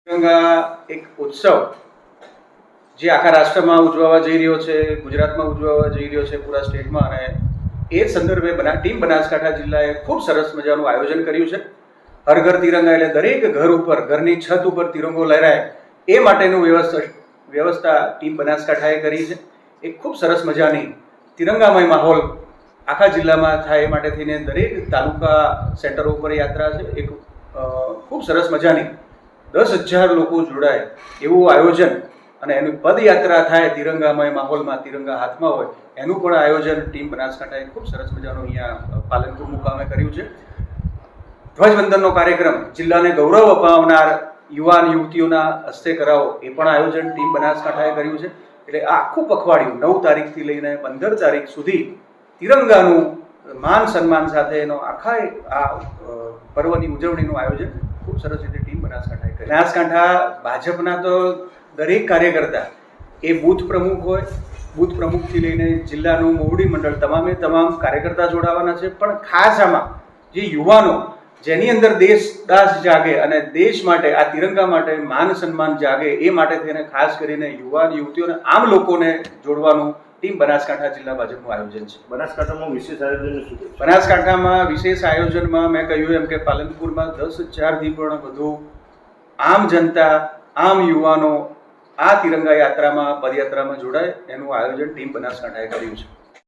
તિરંગા એક ઉત્સવ જે આખા રાષ્ટ્રમાં ઉજવવા જઈ રહ્યો છે, ગુજરાતમાં ઉજવવા જઈ રહ્યો છે, પૂરા સ્ટેટમાં. અને એ સંદર્ભે ટીમ બનાસકાંઠા જિલ્લાએ ખૂબ સરસ મજાનું આયોજન કર્યું છે. હર ઘર તિરંગા, એટલે દરેક ઘર ઉપર, ઘરની છત ઉપર તિરંગો લહેરાય એ માટેનું વ્યવસ્થા ટીમ બનાસકાંઠાએ કરી છે. એક ખૂબ સરસ મજાની તિરંગામય માહોલ આખા જિલ્લામાં થાય એ માટે થઈને દરેક તાલુકા સેન્ટરો ઉપર યાત્રા છે. એક ખૂબ સરસ મજાની 10,000 લોકો જોડાય એવું આયોજન, અને એની પદયાત્રા થાય તિરંગામય માહોલમાં, તિરંગા હાથમાં હોય એનું પણ આયોજન ટીમ બનાસકાંઠાએ ખૂબ સરસ મજાનું અહીંયા પાલનપુર મુકામે કર્યું છે. ધ્વજવંદનનો કાર્યક્રમ જિલ્લાને ગૌરવ અપાવનાર યુવાન યુવતીઓના હસ્તે કરાવો એ પણ આયોજન ટીમ બનાસકાંઠાએ કર્યું છે. એટલે આ આખું પખવાડિયું 9 તારીખથી લઈને 15 તારીખ સુધી તિરંગાનું માન સન્માન સાથેનો આખા આ પર્વની ઉજવણીનું આયોજન ખૂબ સરસ રીતે ટીમ બનાસકાંઠાએ કર્યું. બનાસકાંઠા ભાજપના તો દરેક કાર્યકર્તા, એ બૂથ પ્રમુખ હોય, બૂથ પ્રમુખથી લઈને જિલ્લાનું મોવડી મંડળ, તમામ કાર્યકર્તા જોડાવાના છે. પણ ખાસ આમાં જે યુવાનો, જેની અંદર દેશદાસ જાગે અને દેશ માટે, આ તિરંગા માટે માન સન્માન જાગે, એ માટે થઈને ખાસ કરીને યુવાન યુવતીઓને, આમ લોકોને જોડવાનું ટીમ બનાસકાંઠા જિલ્લા ભાજપનું આયોજન છે. બનાસકાંઠામાં વિશેષ આયોજન શું છે? બનાસકાંઠામાં વિશેષ આયોજનમાં મેં કહ્યું એમ કે પાલનપુરમાં 10,000થી પણ વધુ આમ જનતા, આમ યુવાનો આ તિરંગા યાત્રામાં, પદયાત્રામાં જોડાય એનું આયોજન ટીમ બનાસકાંઠાએ કર્યું છે.